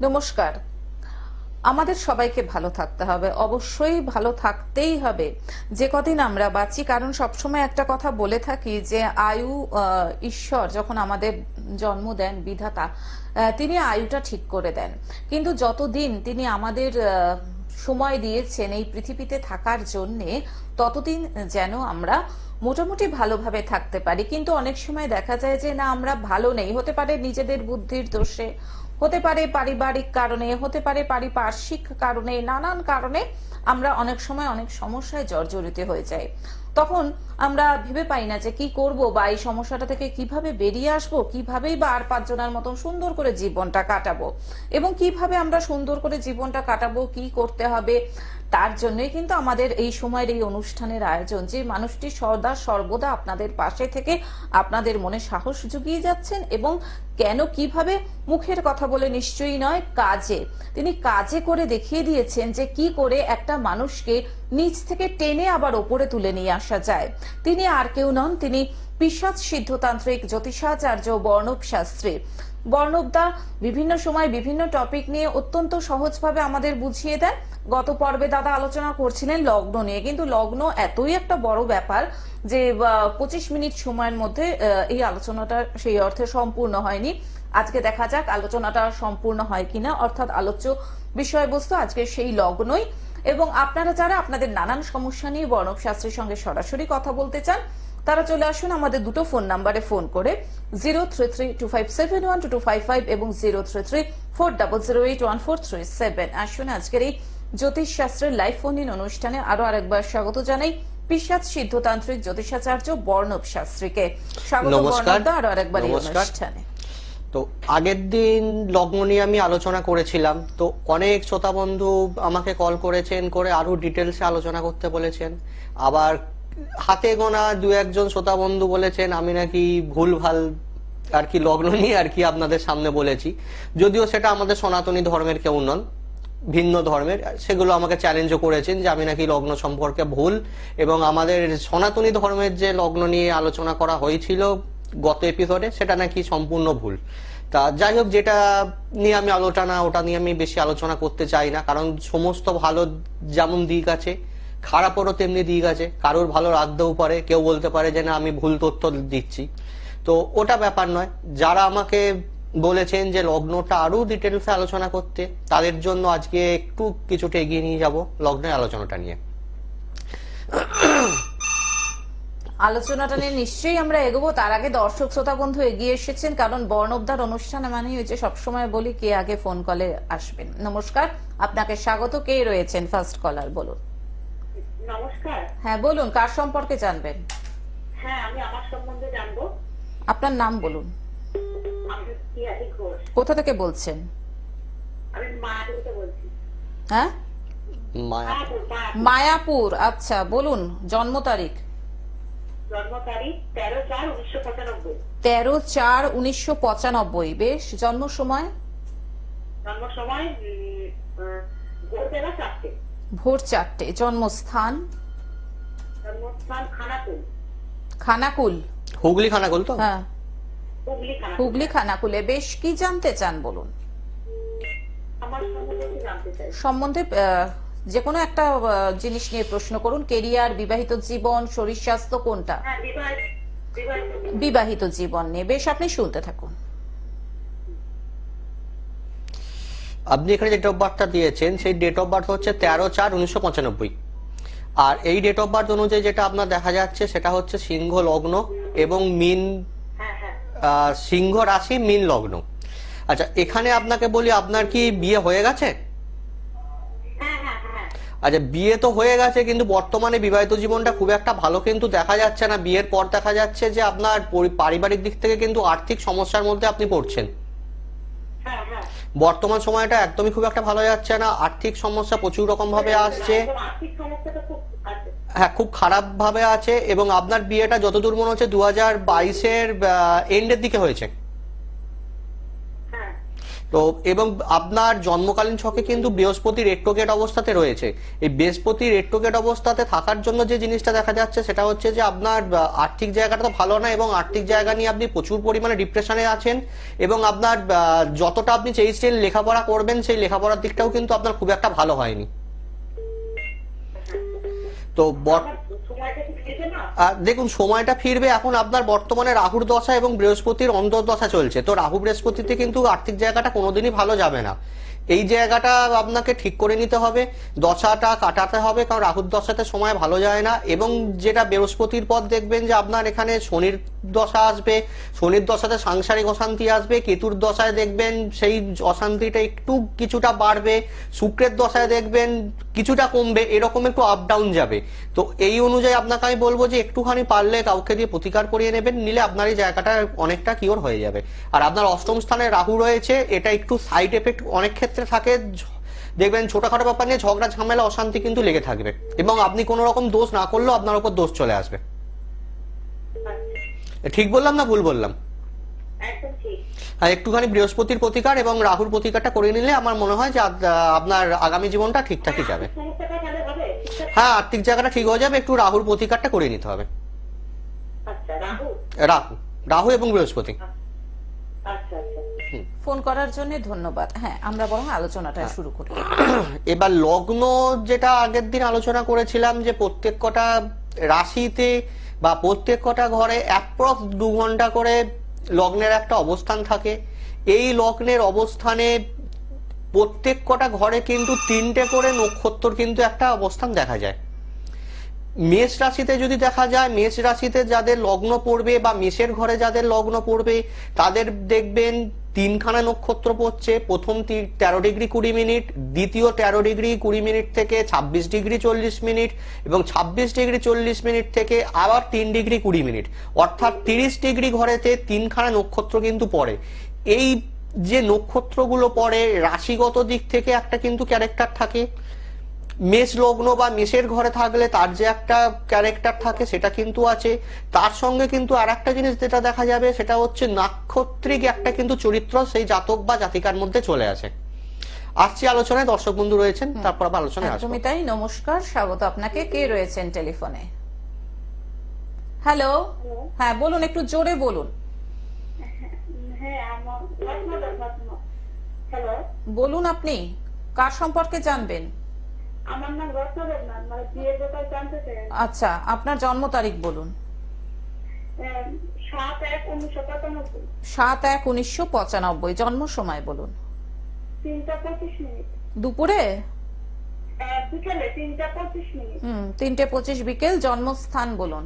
নমস্কার। আমাদের সবাইকে ভালো থাকতে হবে, অবশ্যই ভালো থাকতেই হবে যে কদিন আমরা বাঁচি। কারণ সবসময় একটা কথা বলে থাকি যে আয়ু ঈশ্বর যখন আমাদের জন্ম দেন, বিধাতা তিনি আয়ুটা ঠিক করে দেন। কিন্তু যতদিন তিনি আমাদের সময় দিয়েছেন এই পৃথিবীতে থাকার জন্যে, ততদিন যেন আমরা মোটামুটি ভালোভাবে থাকতে পারি। কিন্তু অনেক সময় দেখা যায় যে না, আমরা ভালো নেই। হতে পারে নিজেদের বুদ্ধির দোষে, হতে পারে পারিবারিক কারণে, হতে পারে পারিপার্শ্বিক কারণে, নানান কারণে আমরা অনেক সময় অনেক সমস্যায় জর্জরিত হয়ে যাই। তখন আমরা ভেবে পাই না যে কি করব, বা এই সমস্যাটা থেকে কিভাবে বেরিয়ে আসবো, কিভাবেই বা আর পাঁচজনের মতন সুন্দর করে জীবনটা কাটাবো, এবং কিভাবে আমরা সুন্দর করে জীবনটা কাটাবো, কি করতে হবে। তার জন্যই কিন্তু আমাদের এই সময়ের এই অনুষ্ঠানের আয়োজন, যে মানুষটি সদা সর্বদা আপনাদের পাশে থেকে আপনাদের মনে সাহস জুগিয়ে যাচ্ছেন, এবং কেন কিভাবে, মুখের কথা বলে নিশ্চয়ই নয়, কাজে তিনি কাজে করে দেখিয়ে দিয়েছেন যে কি করে একটা মানুষকে নিচ থেকে টেনে আবার ওপরে তুলে নিয়ে আসা যায়। তিনি আর কেউ নন, তিনি পিশাচ সিদ্ধতান্ত্রিক জ্যোতিষাচার্য বর্ণব শাস্ত্রী। বর্ণবদা বিভিন্ন সময় বিভিন্ন টপিক নিয়ে অত্যন্ত সহজভাবে আমাদের বুঝিয়ে দেন। গত পর্বে দাদা আলোচনা করছিলেন লগ্ন নিয়ে, কিন্তু লগ্ন এতই একটা বড় ব্যাপার যে 25 মিনিট সময়ের মধ্যে এই আলোচনাটা সেই অর্থে সম্পূর্ণ হয়নি। আজকে দেখা যাক আলোচনাটা সম্পূর্ণ হয় কিনা, অর্থাৎ আলোচ্য বিষয়বস্তু আজকে সেই লগ্নই। এবং আপনারা যারা আপনাদের নানান সমস্যা নিয়ে বর্ণব শাস্ত্রীর সঙ্গে সরাসরি কথা বলতে চান, তারা চলে আসুন আমাদের দুটো ফোন নাম্বারে ফোন করে, 0332571255 এবং 0334008143 আসুন আজকের এই জ্যোতিষ শাস্ত্রের লাইভ ফোন ইন অনুষ্ঠানে আরো আরেকবার স্বাগত জানাই পিশাচ সিদ্ধতান্ত্রিক জ্যোতিষাচার্য বর্ণব শাস্ত্রীকে। স্বাগত বর্ণব, আরো আরেকবার এই অনুষ্ঠানে। তো আগের দিন লগ্ন নিয়ে আমি আলোচনা করেছিলাম, তো অনেক শ্রোতা বন্ধু আমাকে কল করেছেন, করে আরো ডিটেলসে আলোচনা করতে বলেছেন। আবার হাতে গোনা দু একজন শ্রোতা বন্ধু বলেছেন আমি নাকি ভুলভাল আর কি লগ্ন নিয়ে আর কি আপনাদের সামনে বলেছি, যদিও সেটা আমাদের সনাতনী ধর্মের কেউ নন, ভিন্ন ধর্মের। সেগুলো আমাকে চ্যালেঞ্জও করেছেন যে আমি নাকি লগ্ন সম্পর্কে ভুল, এবং আমাদের সনাতনী ধর্মের যে লগ্ন নিয়ে আলোচনা করা হয়েছিল গত এপিসোডে সেটা নাকি সম্পূর্ণ ভুল। তা যাই হোক, যেটা নিয়ে আমি ওটা নিয়ে আমি বেশি আলোচনা করতে চাই না, কারণ সমস্ত ভালো যেমন দিক আছে, খারাপেরও তেমনি দিক আছে। কারোর ভালো রাখতেও পারে, কেউ বলতে পারে যে না আমি ভুল তথ্য দিচ্ছি, তো ওটা ব্যাপার নয়। যারা আমাকে বলেছেন যে লগ্নটা আরো ডিটেলসে আলোচনা করতে, তাদের জন্য আজকে একটু কিছুটা এগিয়ে নিয়ে যাব লগ্নের আলোচনাটা নিয়ে। আলোচনাটা নিয়ে নিশ্চয়ই আমরা এগোবো। তার আগে দর্শক শ্রোতা বন্ধু এগিয়ে এসেছেন, কারণ বর্ণবদার অনুষ্ঠান মানেই হয়েছে সবসময় বলি কে আগে ফোন কলে আসবেন। নমস্কার, আপনাকে স্বাগত। কে রয়েছেন ফার্স্ট কলার, বলুন। নমস্কার। হ্যাঁ বলুন, কার সম্পর্কে জানবেন? হ্যাঁ, আমি আমার সম্বন্ধে জানবো। আপনার নাম বলুন। আমি পিয়ালি ঘোষ। কোথা থেকে বলছেন? আমি মায়াপুর থেকে বলছি। হ্যাঁ, মায়াপুর। মায়াপুর। আচ্ছা, বলুন জন্ম তারিখ। জন্ম তারিখ 13/4/1995। 13/4/1995। বেশ। জন্ম সময়? জন্ম সময় ভোরবেলা 4টে। ভোর 4টে। জন্মস্থান? জন্মস্থান খানাকুল। খানাকুল, হুগলি খানাকুল তো? হ্যাঁ, হুগলি খানাকুল। হুগলি খানাকুলে। বেশ, কি জানতে চান বলুন। আমার সম্বন্ধে কি জানতে চাই? সম্বন্ধে যে কোনো একটা জিনিস নিয়ে প্রশ্ন করুন। কেরিয়ার, বিবাহিত জীবন, শরীর স্বাস্থ্য, কোনটা? হ্যাঁ, বিবাহিত জীবন নিয়ে। বেশ, আপনি শুনতে থাকুন। আপনি এখানে যে ডেট অফ বার্থটা দিয়েছেন সেই ডেট অফ বার্থ হচ্ছে 13/4/1995, আর এই ডেট অফ বার্থ অনুযায়ী যেটা আপনার দেখা যাচ্ছে সেটা হচ্ছে সিংহ লগ্ন এবং মিন, সিংহ রাশি, মিন লগ্ন। আচ্ছা, এখানে আপনাকে বলি, আপনার কি বিয়ে হয়ে গেছে? আচ্ছা, বিয়ে তো হয়ে গেছে, কিন্তু বর্তমানে বিবাহিত জীবনটা খুব একটা ভালো কিন্তু দেখা যাচ্ছে না। বিয়ের পর দেখা যাচ্ছে যে আপনার পারিবারিক দিক থেকে কিন্তু আর্থিক সমস্যার মধ্যে আপনি পড়ছেন। বর্তমান সময়টা একদমই খুব একটা ভালো যাচ্ছে না, আর্থিক সমস্যা প্রচুর রকম ভাবে আসছে। হ্যাঁ, খুব খারাপ ভাবে আছে। এবং আপনার বিয়েটা যতদূর মনে হচ্ছে 2022-এর এন্ডের দিকে হয়েছে। তো এবং আপনার জন্মকালীন ছকে কিন্তু বৃহস্পতি রেট্রোগেট অবস্থাতে রয়েছে। এই বৃহস্পতি রেট্রোগেট অবস্থাতে থাকার জন্য যে জিনিসটা দেখা যাচ্ছে সেটা হচ্ছে যে আপনার আর্থিক জায়গাটা তো ভালো না, এবং আর্থিক জায়গা নিয়ে আপনি প্রচুর পরিমাণে ডিপ্রেশনে আছেন, এবং আপনার যতটা আপনি চেয়েছিলেন লেখাপড়া করবেন সেই লেখাপড়ার দিকটাও কিন্তু আপনার খুব একটা ভালো হয়নি। তো আমার সময়টা কি ফিরবে না? দেখুন সময়টা ফিরবে। এখন আপনার বর্তমানে রাহুর দশা এবং বৃহস্পতির অন্তর্দশা চলছে, তো রাহু বৃহস্পতিতে কিন্তু আর্থিক জায়গাটা কোনোদিনই ভালো যাবে না। এই জায়গাটা আপনাকে ঠিক করে নিতে হবে, দশাটা কাটাতে হবে, কারণ রাহুর দশাতে সময় ভালো যায় না। এবং যেটা বৃহস্পতির পর দেখবেন যে আপনার এখানে শনির দশা আসবে, শনির দশাতে সাংসারিক অশান্তি আসবে, কেতুর দশায় দেখবেন সেই অশান্তিটা একটু কিছুটা বাড়বে, শুক্রের দশায় দেখবেন কিছুটা কমবে, এরকম একটু আপ ডাউন যাবে। তো এই অনুযায়ী আপনাকে আমি বলবো যে একটুখানি পারলে কাউকে দিয়ে প্রতিকার করিয়ে নেবেন, নিলে আপনার এই জায়গাটা অনেকটা কিওর হয়ে যাবে। আর আপনার অষ্টম স্থানে রাহু রয়েছে, এটা একটু সাইড এফেক্ট অনেক ক্ষেত্রে থাকে, দেখবেন ছোটখাটো ব্যাপার নিয়ে ঝগড়া ঝামেলা অশান্তি কিন্তু লেগে থাকবে, এবং আপনি কোনো রকম দোষ না করলেও আপনার উপর দোষ চলে আসবে। ঠিক বললাম না ভুল বললাম? একদম ঠিক। আর একটুখানি বৃহস্পতির প্রতিকার এবং রাহুর প্রতিকারটা করে নিলে আমার মনে হয় যে আপনার আগামী জীবনটা ঠিকঠাকই যাবে। সমস্যাটা তাহলে হবে? হ্যাঁ, আর্থিক জায়গাটা ঠিক হয়ে যাবে, একটু রাহুর প্রতিকারটা করে নিতে হবে। আচ্ছা, রাহু। রাহু রাহু এবং বৃহস্পতি। আচ্ছা আচ্ছা। ফোন করার জন্য ধন্যবাদ। হ্যাঁ, আমরা বরং আলোচনাটা শুরু করি। এবার লগ্ন যেটা আগের দিন আলোচনা করেছিলাম যে প্রত্যেক কটা রাশিতে বা প্রত্যেক কটা ঘরে অ্যাপ্রক্স 2 ঘন্টা করে লগ্নের একটা অবস্থান থাকে। এই লগ্নের অবস্থানে প্রত্যেক কটা ঘরে কিন্তু 3টে করে নক্ষত্র কিন্তু একটা অবস্থান দেখা যায়। মেষ রাশিতে যদি দেখা যায়, মেষ রাশিতে যাদের লগ্ন পড়বে বা মেষের ঘরে যাদের লগ্ন পড়বে তাদের দেখবেন 3খানা নক্ষত্র পড়ছে। প্রথম 13 ডিগ্রি 20 মিনিট, দ্বিতীয় 13 ডিগ্রি 20 মিনিট থেকে 26 ডিগ্রি 40 মিনিট, এবং 26 ডিগ্রি 40 মিনিট থেকে আবার 3 ডিগ্রি 20 মিনিট, অর্থাৎ 30 ডিগ্রি ঘরেতে 3খানা নক্ষত্র কিন্তু পড়ে। এই যে নক্ষত্রগুলো পড়ে রাশিগত দিক থেকে একটা কিন্তু ক্যারেক্টার থাকে। মেষ লগ্ন বা মেষের ঘরে থাকলে তার যে একটা ক্যারেক্টার থাকে সেটা কিন্তু আছে। তার সঙ্গে কিন্তু আর একটা জিনিস যেটা দেখা যাবে সেটা হচ্ছে নাক্ষত্রিক একটা কিন্তু চরিত্র সেই জাতক বা জাতিকার মধ্যে চলে আসে। আসছি আলোচনায়, দর্শক বন্ধু রয়েছেন, তারপর আবার আলোচনায় আসবো। একদমই তাই। নমস্কার, স্বাগত আপনাকে। কে রয়েছেন টেলিফোনে? হ্যালো। হ্যাঁ বলুন, একটু জোরে বলুন। হ্যাঁ, হ্যালো, বলুন, আপনি কার সম্পর্কে জানবেন? আমার নাম রত্না দেবনাথ, মানে বিয়ের ব্যাপারে জানতে চাই। আচ্ছা, আপনার জন্ম তারিখ বলুন। 7/1/1995। 7/1/1995। জন্ম সময় বলুন। 3:25 মিনিট দুপুরে? বিকেলে 3:25 মিনিট। 3:25 বিকেল। জন্মস্থান বলুন।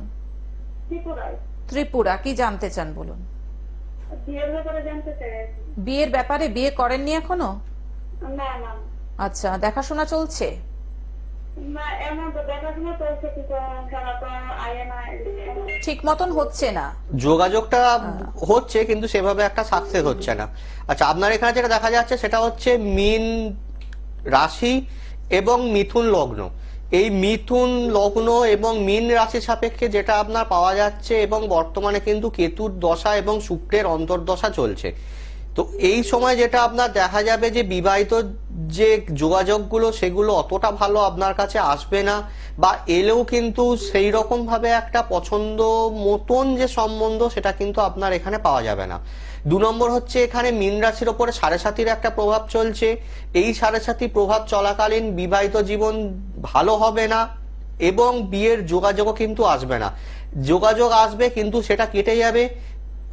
ত্রিপুরায়। ত্রিপুরা। কি জানতে চান বলুন? বিয়ের ব্যাপারে জানতে চাই। বিয়ের ব্যাপারে? বিয়ে করেননি এখনো? না না আচ্ছা, দেখাশোনা চলছে? না, এমন তো দেখাশোনা চলছে, কিন্তু খেলা তো আয় না, ঠিক মতন হচ্ছে না। যোগাযোগটা হচ্ছে কিন্তু সেভাবে একটা সাকসেস হচ্ছে না। আচ্ছা, আপনার এখানে যেটা দেখা যাচ্ছে সেটা হচ্ছে মীন রাশি এবং মিথুন লগ্ন। এই মিথুন লগ্ন এবং মীন রাশি সাপেক্ষে যেটা আপনার পাওয়া যাচ্ছে, এবং বর্তমানে কিন্তু কেতুর দশা এবং শুক্রের অন্তর্দশা চলছে। তো এই সময় যেটা আপনার দেখা যাবে যে বিবাহিত যে যোগাযোগগুলো সেগুলো অতটা ভালো আপনার কাছে আসবে না, বা এলেও কিন্তু সেই রকম ভাবে একটা পছন্দ মতন যে সম্বন্ধ সেটা কিন্তু আপনার এখানে পাওয়া যাবে না। 2 নম্বর হচ্ছে এখানে মীন রাশির ওপরে 7.5 একটা প্রভাব চলছে। এই 7.5 প্রভাব চলাকালীন বিবাহিত জীবন ভালো হবে না, এবং বিয়ের যোগাযোগও কিন্তু আসবে না। যোগাযোগ আসবে কিন্তু সেটা কেটে যাবে।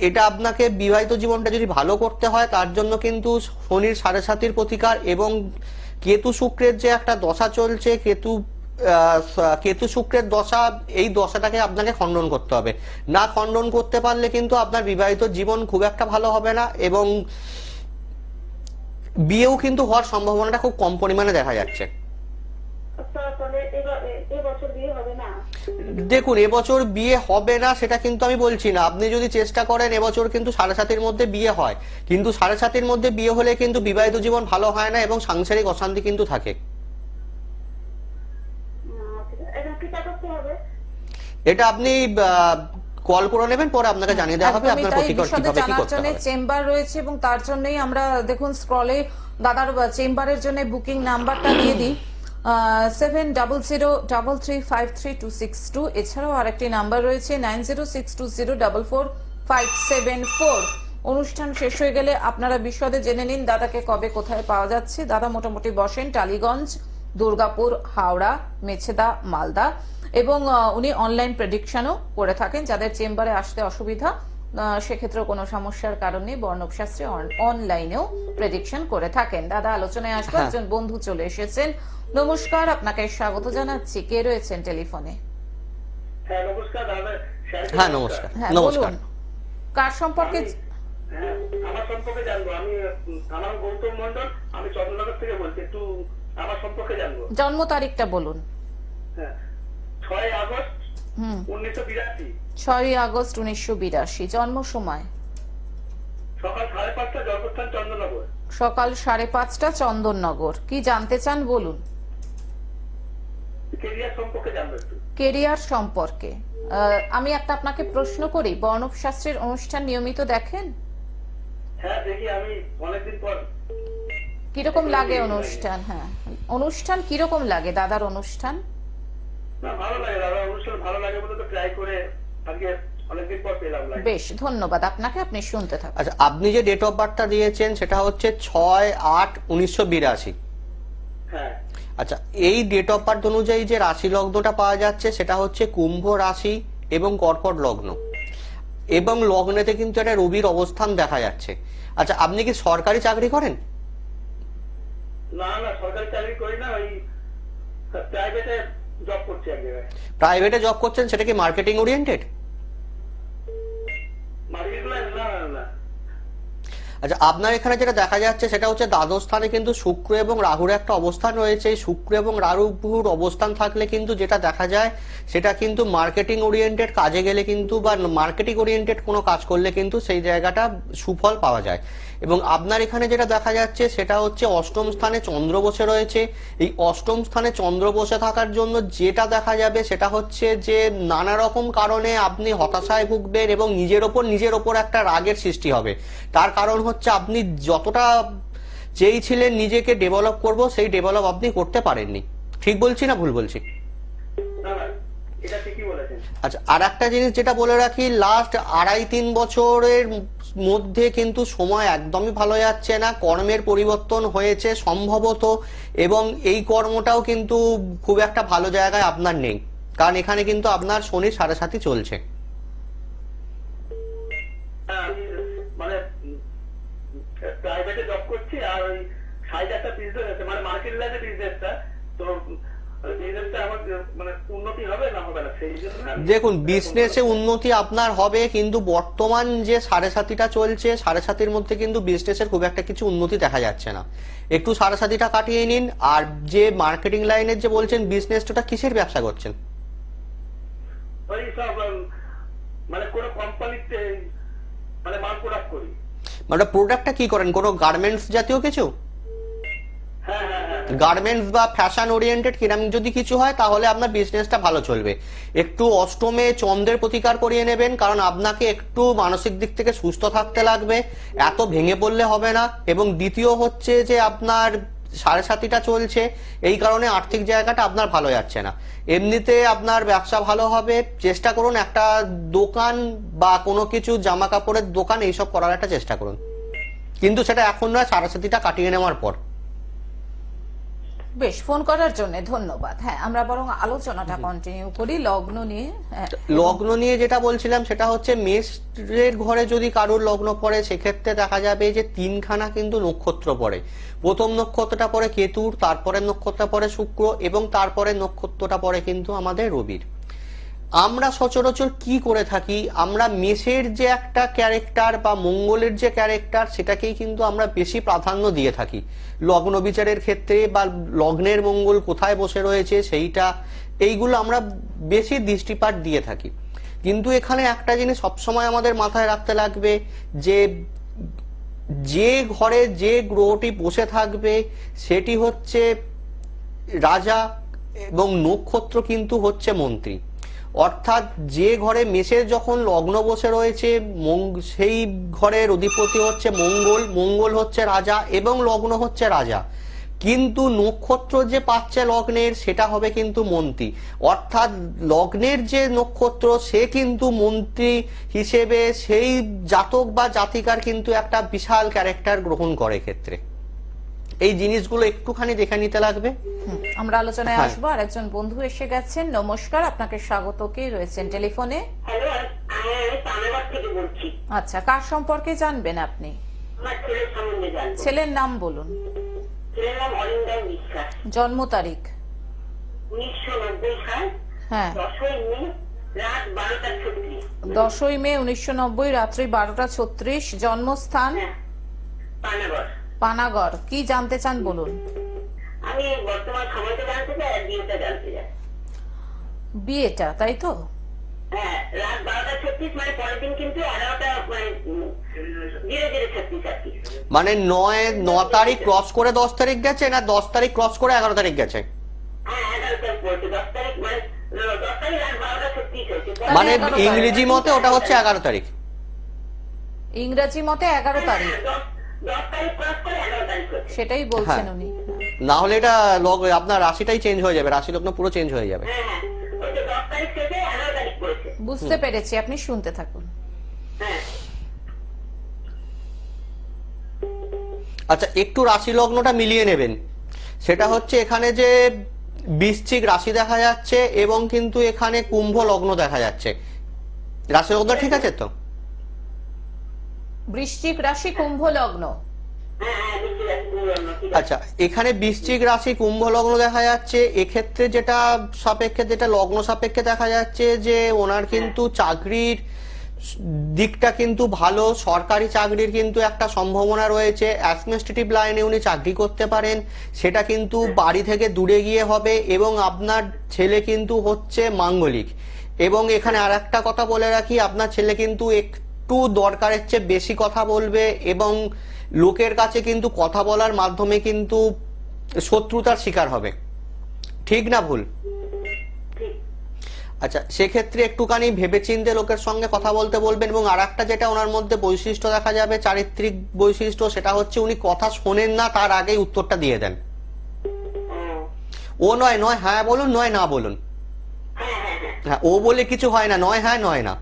এটা আপনাকে বিবাহিত জীবনটা যদি ভালো করতে হয় তার জন্য কিন্তু শনির 7.5 প্রতিকার এবং কেতু শুক্রের যে একটা দশা চলছে, কেতু শুক্রের দশা, এই দশাটাকে আপনাকে খণ্ডন করতে হবে। না খণ্ডন করতে পারলে কিন্তু আপনার বিবাহিত জীবন খুব একটা ভালো হবে না, এবং বিয়েও কিন্তু হওয়ার সম্ভাবনাটা খুব কম পরিমাণে দেখা যাচ্ছে। এবছর বিয়ে হবে না। দেখুন, এবছর বিয়ে হবে না সেটা কিন্তু আমি বলছি না। আপনি যদি চেষ্টা করেন এবছর কিন্তু 7.5 মধ্যে বিয়ে হয়, কিন্তু 7.5 মধ্যে বিয়ে হলে কিন্তু বিবাহিত জীবন ভালো হয় না এবং সাংসারিক অশান্তি কিন্তু থাকে। এটা কি করতে হবে? এটা আপনি কল করে নেবেন, পরে আপনাকে জানিয়ে দেওয়া হবে একদমই আপনার তাই, প্রতিকার বিশদে কিভাবে কি জানার করতে জন্য হবে। চেম্বার রয়েছে এবং তার জন্যই আমরা দেখুন স্ক্রলে দাদার চেম্বারের জন্য বুকিং নাম্বারটা দিয়ে দিই 7003353262। এছাড়াও আরেকটি নাম্বার রয়েছে 9062044574। অনুষ্ঠান শেষ হয়ে গেলে আপনারা বিশদে জেনে নিন দাদাকে কবে কোথায় পাওয়া যাচ্ছে। দাদা মোটামুটি বসেন টালিগঞ্জ, দুর্গাপুর, হাওড়া, মেছেদা, মালদা এবং উনি অনলাইন প্রেডিকশনও করে থাকেন। যাদের চেম্বারে আসতে অসুবিধা সেক্ষেত্রে কোনো সমস্যার কারণে বর্ণব শাস্ত্রী অনলাইনেও প্রেডিকশন করে থাকেন। দাদা আলোচনায় আসবে, একজন বন্ধু চলে এসেছেন। নমস্কার, আপনাকে স্বাগত জানাচ্ছি। কে রয়েছেন টেলিফোনে? হ্যাঁ নমস্কার দাদা। হ্যাঁ নমস্কার। হ্যাঁ নমস্কার। বলুন, কার সম্পর্কে? হ্যাঁ আমার সম্পর্কে জানবো। আমার গৌতম মন্ডল, আমি চন্দ্রনগর থেকে বলছি। একটু আমার সম্পর্কে জানবো। জন্ম তারিখটা বলুন। হ্যাঁ 6 আগস্ট 1982, 6 আগস্ট 1982। জন্ম সময়? সকাল 5:30টা, জন্মস্থান চন্দ্রনগর। সকাল 5:30টা, চন্দননগর। কি জানতে চান বলুন। কেরিয়ার সম্পর্কে জানবো একটু। কেরিয়ার সম্পর্কে আমি একটা আপনাকে প্রশ্ন করি, বর্ণব শাস্ত্রীর অনুষ্ঠান নিয়মিত দেখেন? হ্যাঁ দেখি, আমি অনেকদিন পর। কিরকম লাগে অনুষ্ঠান? হ্যাঁ অনুষ্ঠান কিরকম লাগে দাদার অনুষ্ঠান? না ভালো লাগে দাদা, অনুষ্ঠান ভালো লাগে বলে তো ট্রাই করে আজকে অনেকদিন পর পেলাম। বেশ, ধন্যবাদ আপনাকে, আপনি শুনতে থাকুন। আচ্ছা, আপনি যে ডেট অফ বার্থটা দিয়েছেন সেটা হচ্ছে 6/8/1982। হ্যাঁ আচ্ছা, এই ডেট অফ বার্থ অনুযায়ী যে রাশি লগ্নটা পাওয়া যাচ্ছে সেটা হচ্ছে কুম্ভ রাশি এবং কর্কট লগ্ন, এবং লগ্নেতে কিন্তু একটা রবির অবস্থান দেখা যাচ্ছে। আচ্ছা, আপনি কি সরকারি চাকরি করেন? না না, সরকারি চাকরি করি না, ওই প্রাইভেটে জব করছি এক জায়গায়। প্রাইভেটে জব করছেন, সেটা কি মার্কেটিং ওরিয়েন্টেড? না না না। আচ্ছা, আপনার এখানে যেটা দেখা যাচ্ছে সেটা হচ্ছে দ্বাদশ স্থানে কিন্তু শুক্র এবং রাহুর একটা অবস্থান রয়েছে। এই শুক্র এবং রাহুর অবস্থান থাকলে কিন্তু যেটা দেখা যায় সেটা কিন্তু মার্কেটিং ওরিয়েন্টেড কাজে গেলে কিন্তু, বা মার্কেটিং ওরিয়েন্টেড কোনো কাজ করলে কিন্তু সেই জায়গাটা সুফল পাওয়া যায়। এবং আপনার এখানে যেটা দেখা যাচ্ছে সেটা হচ্ছে অষ্টম স্থানে চন্দ্র বসে রয়েছে। এই অষ্টম স্থানে চন্দ্র বসে থাকার জন্য যেটা দেখা যাবে সেটা হচ্ছে যে নানা রকম কারণে আপনি হতাশায় ভুগবেন এবং নিজের ওপর একটা রাগের সৃষ্টি হবে। তার কারণ হচ্ছে আপনি যতটা চেয়েছিলেন নিজেকে ডেভেলপ করব, সেই ডেভেলপ আপনি করতে পারেননি। ঠিক বলছি না ভুল বলছি? না না, এটা ঠিকই বলেছেন। আচ্ছা, আর একটা জিনিস যেটা বলে রাখি, লাস্ট 2.5-3 বছরের মধ্যে কিন্তু সময় একদমই ভালো যাচ্ছে না। কর্মের পরিবর্তন হয়েছে সম্ভবত, এবং এই কর্মটাও কিন্তু খুব একটা ভালো জায়গায় আপনার নেই, কারণ এখানে কিন্তু আপনার শনি 7.5 চলছে। আমি মানে প্রাইভেটে জব করছি, আর ওই সাইডে একটা বিজনেস আছে, মানে মার্কেট লাইনে বিজনেসটা। তো বিজনেসটা আমার মানে উন্নতি হবে না হবে না, সেই জন্য দেখুন, বিজনেসে উন্নতি আপনার হবে, কিন্তু বর্তমান যে 7.5টা চলছে, 7.5-এর মধ্যে কিন্তু বিজনেসের খুব একটা কিছু উন্নতি দেখা যাচ্ছে না। একটু 7.5টা কাটিয়ে নিন। আর যে মার্কেটিং লাইনের যে বলছেন বিজনেসটা, কিসের ব্যবসা করছেন? ওই সব মানে কোনো কোম্পানিতে মানে মাল প্রোডাক্ট করি। মানে প্রোডাক্টটা কি করেন? কোনো গার্মেন্টস জাতীয় কিছু? হ্যাঁ হ্যাঁ হ্যাঁ। গার্মেন্টস বা ফ্যাশন ওরিয়েন্টেড কিরকম যদি কিছু হয় তাহলে আপনার বিজনেসটা ভালো চলবে। একটু অষ্টমে চন্দ্রের প্রতিকার করিয়ে নেবেন, কারণ আপনাকে একটু মানসিক দিক থেকে সুস্থ থাকতে লাগবে, এত ভেঙে পড়লে হবে না। এবং দ্বিতীয় হচ্ছে যে আপনার 7.5টা চলছে, এই কারণে আর্থিক জায়গাটা আপনার ভালো যাচ্ছে না। এমনিতে আপনার ব্যবসা ভালো হবে। চেষ্টা করুন একটা দোকান বা কোনো কিছু জামা কাপড়ের দোকান এইসব করার একটা চেষ্টা করুন, কিন্তু সেটা এখন নয়, 7.5টা কাটিয়ে নেওয়ার পর। বেশ, ফোন করার জন্য ধন্যবাদ। হ্যাঁ, আমরা বরং আলোচনাটা কন্টিনিউ করি লগ্ন নিয়ে। লগ্ন নিয়ে যেটা বলছিলাম সেটা হচ্ছে মেষের ঘরে যদি কারোর লগ্ন পড়ে, সেক্ষেত্রে দেখা যাবে যে 3খানা কিন্তু নক্ষত্র পড়ে। প্রথম নক্ষত্রটা পড়ে কেতুর, তারপরে নক্ষত্রটা পড়ে শুক্র, এবং তারপরে নক্ষত্রটা পড়ে কিন্তু আমাদের রবির। আমরা সচরাচর কি করে থাকি, আমরা মেষের যে একটা ক্যারেক্টার বা মঙ্গলের যে ক্যারেক্টার, সেটাকেই কিন্তু আমরা বেশি প্রাধান্য দিয়ে থাকি লগ্ন বিচারের ক্ষেত্রে, বা লগ্নের মঙ্গল কোথায় বসে রয়েছে সেইটা, এইগুলো আমরা বেশি দৃষ্টিপাত দিয়ে থাকি। কিন্তু এখানে একটা জিনিস সবসময় আমাদের মাথায় রাখতে লাগবে, যে ঘরে যে গ্রহটি বসে থাকবে সেটি হচ্ছে রাজা, এবং নক্ষত্র কিন্তু হচ্ছে মন্ত্রী। অর্থাৎ যে ঘরে মেষের যখন লগ্ন বসে রয়েছে সেই ঘরের অধিপতি হচ্ছে মঙ্গল, মঙ্গল হচ্ছে রাজা এবং লগ্ন হচ্ছে রাজা, কিন্তু নক্ষত্র যে পাচ্ছে লগ্নের সেটা হবে কিন্তু মন্ত্রী। অর্থাৎ লগ্নের যে নক্ষত্র সে কিন্তু মন্ত্রী হিসেবে সেই জাতক বা জাতিকার কিন্তু একটা বিশাল ক্যারেক্টার গ্রহণ করে ক্ষেত্রে। এই জিনিসগুলো একটুখানি দেখে নিতে লাগবে। আমরা আলোচনায় আসবো। আর একজন বন্ধু এসে গেছেন। নমস্কার, আপনাকে স্বাগত। কে রয়েছেন টেলিফোনে? হ্যালো, আমি পানাগড় থেকে বলছি। আচ্ছা, কার সম্পর্কে জানবেন আপনি? আমার ছেলের সম্বন্ধে জানবো। ছেলের নাম বলুন। ছেলের নাম অরিন্দম বিশ্বাস। জন্ম তারিখ? 1990 সাল। হ্যাঁ, 10ই মে রাত 12:36। 10ই মে 1990 রাত্রি 12:36। জন্মস্থান? পানাগড়। পানাগড়। কি জানতে চান বলুন। আমি বর্তমান সময়টা জানতে চাই আর বিয়েটা জানতে চাই। বিয়েটা, তাই তো? হ্যাঁ, রাত 12:36 মানে পরের দিন কিন্তু 11টা মানে ধীরে ধীরে 36 আর কি। মানে 9 তারিখ ক্রস করে 10 তারিখ গেছে, না 10 তারিখ ক্রস করে 11 তারিখ গেছে? হ্যাঁ, 11 তারিখ বলছে। 10 তারিখ মানে 10 তারিখ রাত 12:36 হয়েছে। মানে ইংরেজি মতে ওটা হচ্ছে 11 তারিখ। ইংরেজি মতে 11 তারিখ। 10 তারিখ ক্রস করে 11 তারিখ হয়েছে। সেটাই বলছেন উনি। না হলে এটা আপনার রাশিটাই চেঞ্জ হয়ে যাবে, রাশি লগ্ন পুরো চেঞ্জ হয়ে যাবে। হ্যাঁ, ওই যে 10 তারিখ থেকে 11 তারিখ পড়েছে। বুঝতে পেরেছি, আপনি শুনতে থাকুন। হ্যাঁ। আচ্ছা, একটু রাশি লগ্নটা মিলিয়ে নেবেন। সেটা হচ্ছে এখানে যে বৃশ্চিক রাশি দেখা যাচ্ছে এবং কিন্তু এখানে কুম্ভ লগ্ন দেখা যাচ্ছে। রাশি লগ্ন ঠিক আছে তো? বৃশ্চিক রাশি, কুম্ভ লগ্ন। আচ্ছা, এখানে বৃশ্চিক রাশি কুম্ভ লগ্ন দেখা যাচ্ছে। এক্ষেত্রে যেটা সাপেক্ষে, যেটা লগ্ন সাপেক্ষে দেখা যাচ্ছে যে ওনার কিন্তু চাকরির দিকটা কিন্তু ভালো, সরকারি চাকরির কিন্তু একটা সম্ভাবনা রয়েছে। অ্যাডমিনিস্ট্রেটিভ লাইনে উনি চাকরি করতে পারেন, সেটা কিন্তু বাড়ি থেকে দূরে গিয়ে হবে। এবং আপনার ছেলে কিন্তু হচ্ছে মাঙ্গলিক। এবং এখানে আর একটা কথা বলে রাখি, আপনার ছেলে কিন্তু একটু দরকারের চেয়ে বেশি কথা বলবে এবং লোকের কাছে কিন্তু কথা বলার মাধ্যমে কিন্তু শত্রুতার শিকার হবে। ঠিক না ভুল? আচ্ছা, সেক্ষেত্রে একটুখানি ভেবেচিন্তে লোকের সঙ্গে কথা বলতে বলবেন। এবং আর একটা যেটা ওনার মধ্যে বৈশিষ্ট্য দেখা যাবে, চারিত্রিক বৈশিষ্ট্য, সেটা হচ্ছে উনি কথা শোনেন না, তার আগেই উত্তরটা দিয়ে দেন। ও নয় নয় হ্যাঁ বলুন, নয় না বলুন। হ্যাঁ, ও বলে কিছু হয় না, নয় হ্যাঁ নয় না।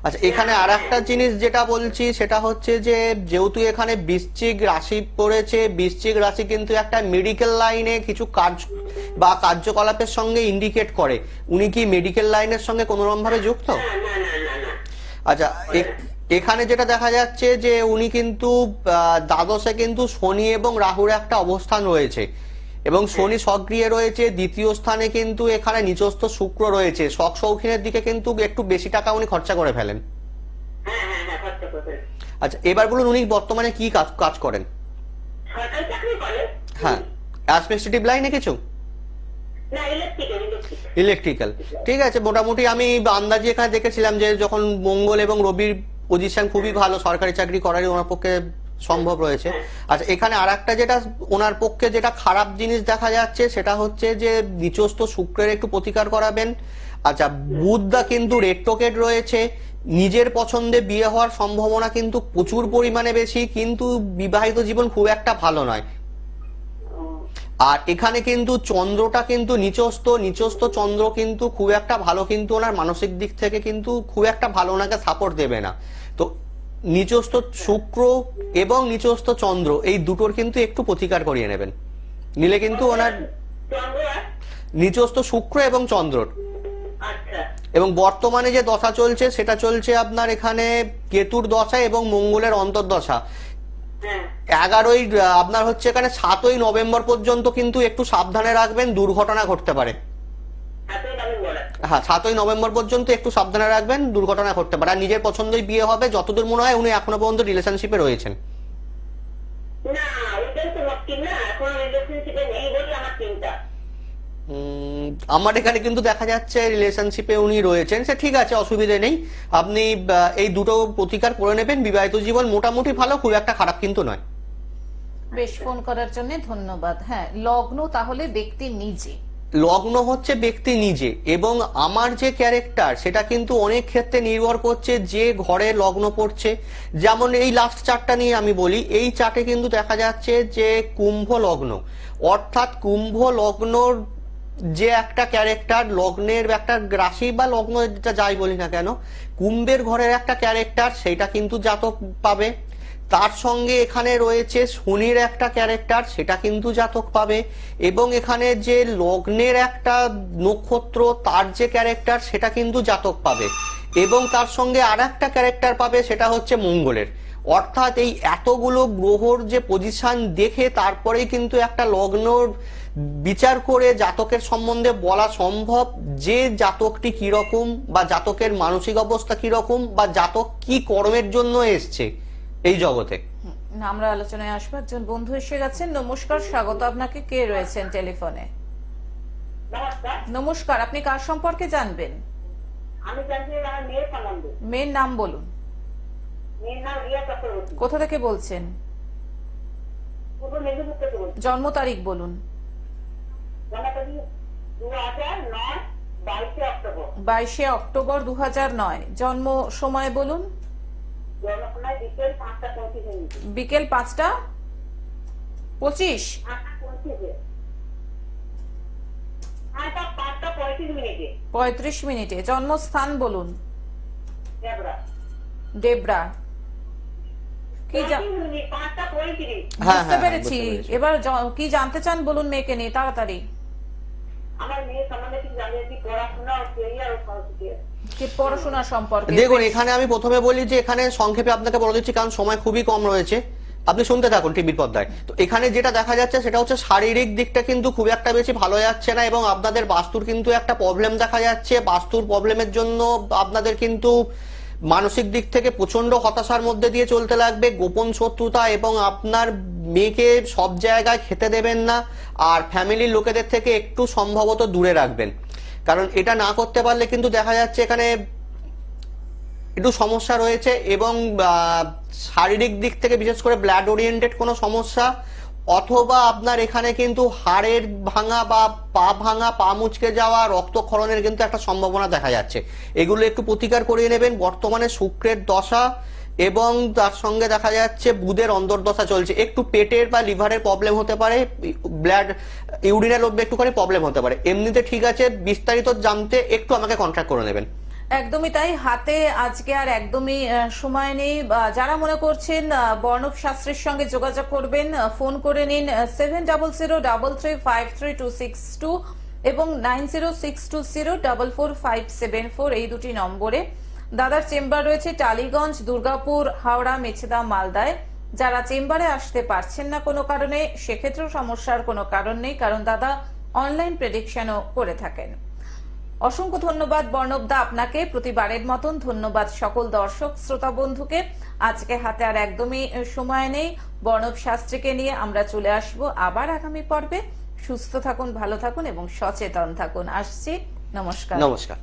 আচ্ছা, এখানে আর একটা জিনিস যেটা বলছি সেটা হচ্ছে যে যেহেতু এখানে বৃশ্চিক রাশি পড়েছে, বৃশ্চিক রাশি কিন্তু একটা মেডিকেল লাইনে কিছু কাজ বা কার্যকলাপের সঙ্গে ইন্ডিকেট করে। উনি কি মেডিকেল লাইনের সঙ্গে কোনো রকম ভাবে যুক্ত? আচ্ছা, এখানে যেটা দেখা যাচ্ছে যে উনি কিন্তু দ্বাদশে কিন্তু শনি এবং রাহুর একটা অবস্থান রয়েছে এবং শনি সক্রিয় রয়েছে। দ্বিতীয় স্থানে কিন্তু এখানে নিচস্থ শুক্র রয়েছে। শখ শৌখিনের দিকে কিন্তু একটু বেশি টাকা উনি খরচা করে ফেলেন। আচ্ছা, এবার বলুন উনি বর্তমানে কি কাজ করেন? হ্যাঁ, অ্যাডমিনিস্ট্রেটিভ লাইনে কিছু? ইলেকট্রিক্যাল। ঠিক আছে, মোটামুটি আমি আন্দাজি এখানে দেখেছিলাম যে যখন মঙ্গল এবং রবির পজিশন খুবই ভালো, সরকারি চাকরি করারই ওনার পক্ষে সম্ভব রয়েছে। আচ্ছা, এখানে আর একটা যেটা ওনার পক্ষে যেটা খারাপ জিনিস দেখা যাচ্ছে সেটা হচ্ছে যে নিচস্থ শুক্রের একটু প্রতিকার করাবেন। আচ্ছা, বুধদা কিন্তু রেট্রোগেট রয়েছে। নিজের পছন্দে বিয়ে হওয়ার সম্ভাবনা কিন্তু প্রচুর পরিমাণে বেশি, কিন্তু বিবাহিত জীবন খুব একটা ভালো নয়। আর এখানে কিন্তু চন্দ্রটা কিন্তু নিচস্থ চন্দ্র কিন্তু খুব একটা ভালো, কিন্তু ওনার মানসিক দিক থেকে কিন্তু খুব একটা ভালো ওনাকে সাপোর্ট দেবে না। তো নিচস্থ শুক্র এবং নিচস্থ চন্দ্র এই দুটোর কিন্তু একটু প্রতিকার করিয়ে নেবেন, নিলে কিন্তু ওনার নিচস্থ শুক্র এবং চন্দ্রর। এবং বর্তমানে যে দশা চলছে সেটা চলছে আপনার এখানে কেতুর দশা এবং মঙ্গলের অন্তর্দশা। 11ই আপনার হচ্ছে এখানে 7ই নভেম্বর পর্যন্ত কিন্তু একটু সাবধানে রাখবেন, দুর্ঘটনা ঘটতে পারে। হ্যাঁ, 7ই নভেম্বর পর্যন্ত একটু সাবধানে রাখবেন, দুর্ঘটনা ঘটতে পারে। আর নিজের পছন্দই বিয়ে হবে, যতদূর মনে হয় উনি এখনো পর্যন্ত রিলেশনশিপে রয়েছেন। আমার এখানে কিন্তু দেখা যাচ্ছে রিলেশনশিপে উনি রয়েছেন। সে ঠিক আছে, অসুবিধে নেই। আপনি এই দুটো প্রতিকার করে নেবেন। বিবাহিত জীবন মোটামুটি ভালো, খুব একটা খারাপ কিন্তু নয়। বেশ, ফোন করার জন্য ধন্যবাদ। হ্যাঁ, লগ্ন তাহলে ব্যক্তি নিজে, লগ্ন হচ্ছে ব্যক্তি নিজে, এবং আমার যে ক্যারেক্টার সেটা কিন্তু অনেক ক্ষেত্রে নির্ভর করছে যে ঘরে লগ্ন পড়ছে। যেমন এই লাস্ট চার্টটা নিয়ে আমি বলি, এই চার্টে কিন্তু দেখা যাচ্ছে যে কুম্ভ লগ্ন, অর্থাৎ কুম্ভ লগ্নর যে একটা ক্যারেক্টার, লগ্নের একটা রাশি বা লগ্ন যেটা যাই বলি না কেন, কুম্ভের ঘরের একটা ক্যারেক্টার, সেটা কিন্তু জাতক পাবে। তার সঙ্গে এখানে রয়েছে শনির একটা ক্যারেক্টার, সেটা কিন্তু জাতক পাবে। এবং এখানে যে লগ্নের একটা নক্ষত্র, তার যে ক্যারেক্টার, সেটা কিন্তু জাতক পাবে। এবং তার সঙ্গে আর একটা ক্যারেক্টার পাবে, সেটা হচ্ছে মঙ্গলের। অর্থাৎ এই এতগুলো গ্রহর যে পজিশন দেখে তারপরেই কিন্তু একটা লগ্নর বিচার করে জাতকের সম্বন্ধে বলা সম্ভব যে জাতকটি কিরকম, বা জাতকের মানসিক অবস্থা কিরকম, বা জাতক কি কর্মের জন্য এসছে এই জগতে। আমরা আলোচনায় আসবো। একজন বন্ধু এসে গেছেন। নমস্কার, স্বাগত আপনাকে। কে রয়েছেন টেলিফোনে? নমস্কার, নমস্কার, আপনি কার সম্পর্কে জানবেন? আমি জানছি আমার মেয়ের সম্বন্ধে। মেয়ের নাম বলুন। মেয়ের নাম রিয়া চক্রবর্তী, কোথা থেকে বলছেন? পূর্ব মেদিনীপুর থেকে বলছি। জন্ম তারিখ বলুন। জন্ম তারিখ 2009, 22 অক্টোবর। 22 অক্টোবর 2009। জন্ম সময় বলুন। জন্ম সময় বিকেল 5:35। বিকেল 5:25। 5:35। হ্যাঁ, 5:35। 35 মিনিটে। জন্মস্থান বলুন। দেবরা। ডেবরা। কি 5:35। বুঝতে পেরেছি। এবার কি জানতে চান বলুন মেয়েকে নিয়ে, তাড়াতাড়ি। আমার মেয়ের সম্বন্ধে কি জানিয়েছি, পড়াশোনা, ক্যারিয়ার ও সংস্কৃতি। কি পড়াশোনা সম্পর্কে? দেখুন, এখানে আমি প্রথমে বলি যে এখানে সংক্ষেপে আপনাকে বলে দিচ্ছি, কারণ সময় খুবই কম রয়েছে, আপনি শুনতে থাকুন টিভির পর্দায়। তো এখানে যেটা দেখা যাচ্ছে সেটা হচ্ছে শারীরিক দিকটা কিন্তু খুব একটা বেশি ভালো যাচ্ছে না, এবং আপনাদের বাস্তুর কিন্তু একটা প্রবলেম দেখা যাচ্ছে। বাস্তুর প্রবলেমের জন্য আপনাদের কিন্তু মানসিক দিক থেকে প্রচন্ড হতাশার মধ্যে দিয়ে চলতে লাগবে, গোপন শত্রুতা, এবং আপনার মেয়েকে সব জায়গায় খেতে দেবেন না, আর ফ্যামিলির লোকেদের থেকে একটু সম্ভবত দূরে রাখবেন। কারণ এটা না করতে পারলে কিন্তু দেখা যাচ্ছে এখানে একটু সমস্যা রয়েছে, এবং শারীরিক দিক থেকে বিশেষ করে ব্লাড ওরিয়েন্টেড কোনো সমস্যা, অথবা আপনার এখানে কিন্তু হাড়ের ভাঙা বা পা ভাঙা, পা মুচকে যাওয়া, রক্তক্ষরণের কিন্তু একটা সম্ভাবনা দেখা যাচ্ছে। এগুলো একটু প্রতিকার করিয়ে নেবেন। বর্তমানে শুক্রের দশা এবং তার সঙ্গে দেখা যাচ্ছে বুধের অন্তর্দশা চলছে। একটু পেটের বা লিভারের প্রবলেম হতে পারে, ব্লাড ইউরিনের একটুখানি প্রবলেম হতে পারে। এমনিতে ঠিক আছে। বিস্তারিত জানতে একটু আমাকে কন্ট্যাক্ট করে নেবেন। একদমই তাই। হাতে আজকে আর একদমই সময় নেই। যারা মনে করছেন বর্ণব শাস্ত্রের সঙ্গে যোগাযোগ করবেন, ফোন করে নিন 7003335262 এবং 9062044574 এই দুটি নম্বরে। দাদার চেম্বার রয়েছে টালিগঞ্জ, দুর্গাপুর, হাওড়া, মেছেদা, মালদায়। যারা চেম্বারে আসতে পারছেন না কোনো কারণে, সেক্ষেত্রেও সমস্যার কোনো কারণ নেই, কারণ দাদা অনলাইন প্রেডিকশনও করে থাকেন। অসংখ্য ধন্যবাদ বর্ণবদা আপনাকে, প্রতিবারের মতন ধন্যবাদ সকল দর্শক শ্রোতা বন্ধুকে। আজকে হাতে আর একদমই সময় নেই। বর্ণব শাস্ত্রীকে নিয়ে আমরা চলে আসব আবার আগামী পর্বে। সুস্থ থাকুন, ভালো থাকুন এবং সচেতন থাকুন। আসছি। নমস্কার। নমস্কার।